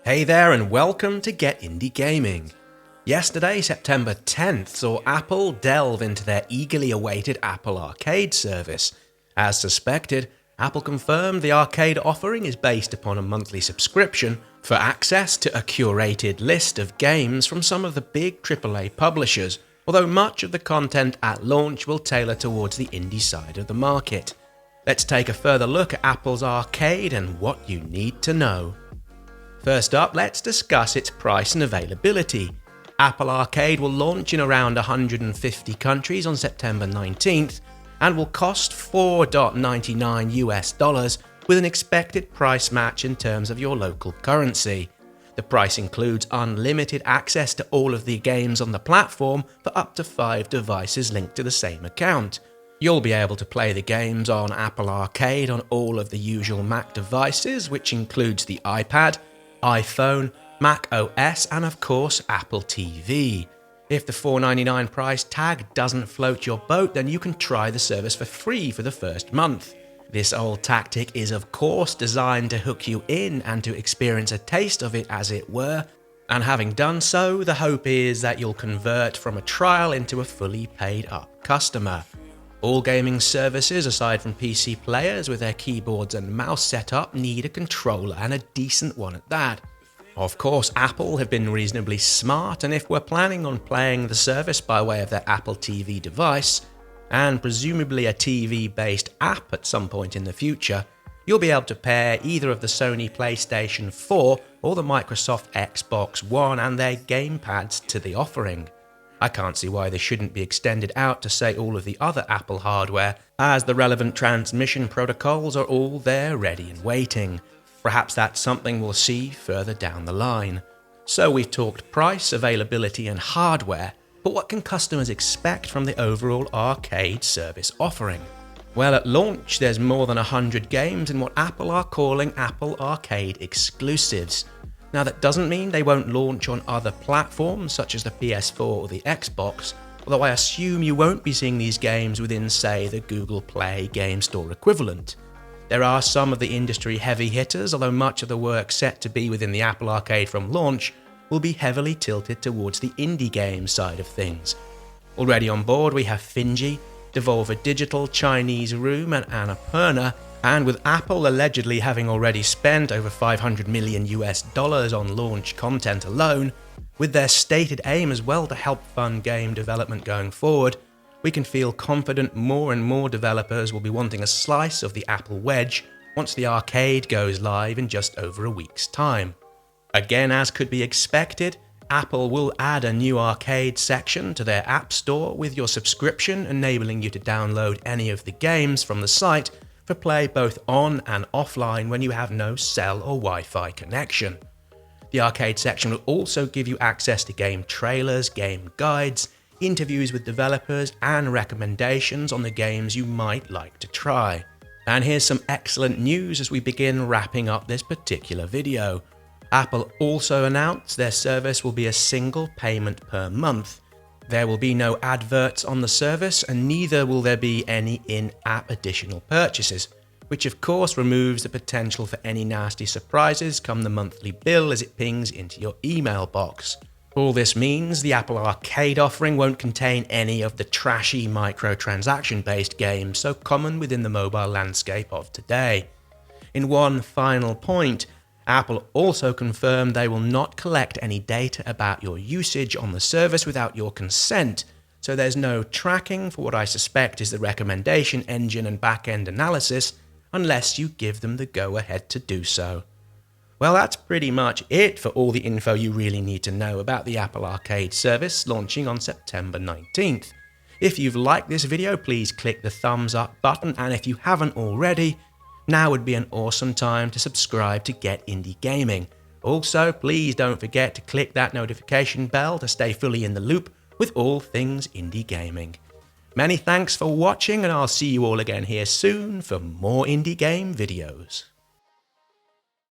Hey there and welcome to Get Indie Gaming. Yesterday, September 10th, saw Apple delve into their eagerly awaited Apple Arcade service. As suspected, Apple confirmed the arcade offering is based upon a monthly subscription for access to a curated list of games from some of the big AAA publishers, although much of the content at launch will tailor towards the indie side of the market. Let's take a further look at Apple's Arcade and what you need to know. First up, let's discuss its price and availability. Apple Arcade will launch in around 150 countries on September 19th and will cost $4.99 with an expected price match in terms of your local currency. The price includes unlimited access to all of the games on the platform for up to 5 devices linked to the same account. You'll be able to play the games on Apple Arcade on all of the usual Mac devices, which includes the iPad, iPhone, Mac OS, and of course Apple TV. If the $4.99 price tag doesn't float your boat, then you can try the service for free for the first month. This old tactic is of course designed to hook you in and to experience a taste of it as it were, and having done so, the hope is that you'll convert from a trial into a fully paid up customer. All gaming services, aside from PC players with their keyboards and mouse setup, need a controller and a decent one at that. Of course, Apple have been reasonably smart, and if we're planning on playing the service by way of their Apple TV device, and presumably a TV-based app at some point in the future, you'll be able to pair either of the Sony PlayStation 4 or the Microsoft Xbox One and their gamepads to the offering. I can't see why they shouldn't be extended out to say all of the other Apple hardware, as the relevant transmission protocols are all there ready and waiting. Perhaps that's something we'll see further down the line. So we've talked price, availability and hardware, but what can customers expect from the overall arcade service offering? Well, at launch there's more than 100 games in what Apple are calling Apple Arcade exclusives. Now that doesn't mean they won't launch on other platforms such as the PS4 or the Xbox, although I assume you won't be seeing these games within, say, the Google Play Game Store equivalent. There are some of the industry heavy hitters, although much of the work set to be within the Apple Arcade from launch will be heavily tilted towards the indie game side of things. Already on board we have Finji, Devolver Digital, Chinese Room and Annapurna, and with Apple allegedly having already spent over $500 million on launch content alone, with their stated aim as well to help fund game development going forward, we can feel confident more and more developers will be wanting a slice of the Apple wedge once the arcade goes live in just over a week's time. Again, as could be expected, Apple will add a new arcade section to their App Store with your subscription, enabling you to download any of the games from the site for play both on and offline when you have no cell or Wi-Fi connection. The arcade section will also give you access to game trailers, game guides, interviews with developers, and recommendations on the games you might like to try. And here's some excellent news as we begin wrapping up this particular video. Apple also announced their service will be a single payment per month. There will be no adverts on the service, and neither will there be any in-app additional purchases, which of course removes the potential for any nasty surprises come the monthly bill as it pings into your email box. All this means the Apple Arcade offering won't contain any of the trashy microtransaction-based games so common within the mobile landscape of today. In one final point, Apple also confirmed they will not collect any data about your usage on the service without your consent, so there's no tracking for what I suspect is the recommendation engine and back-end analysis unless you give them the go-ahead to do so. Well, that's pretty much it for all the info you really need to know about the Apple Arcade service launching on September 19th. If you've liked this video, please click the thumbs up button, and if you haven't already, now would be an awesome time to subscribe to Get Indie Gaming. Also, please don't forget to click that notification bell to stay fully in the loop with all things indie gaming. Many thanks for watching, and I'll see you all again here soon for more indie game videos.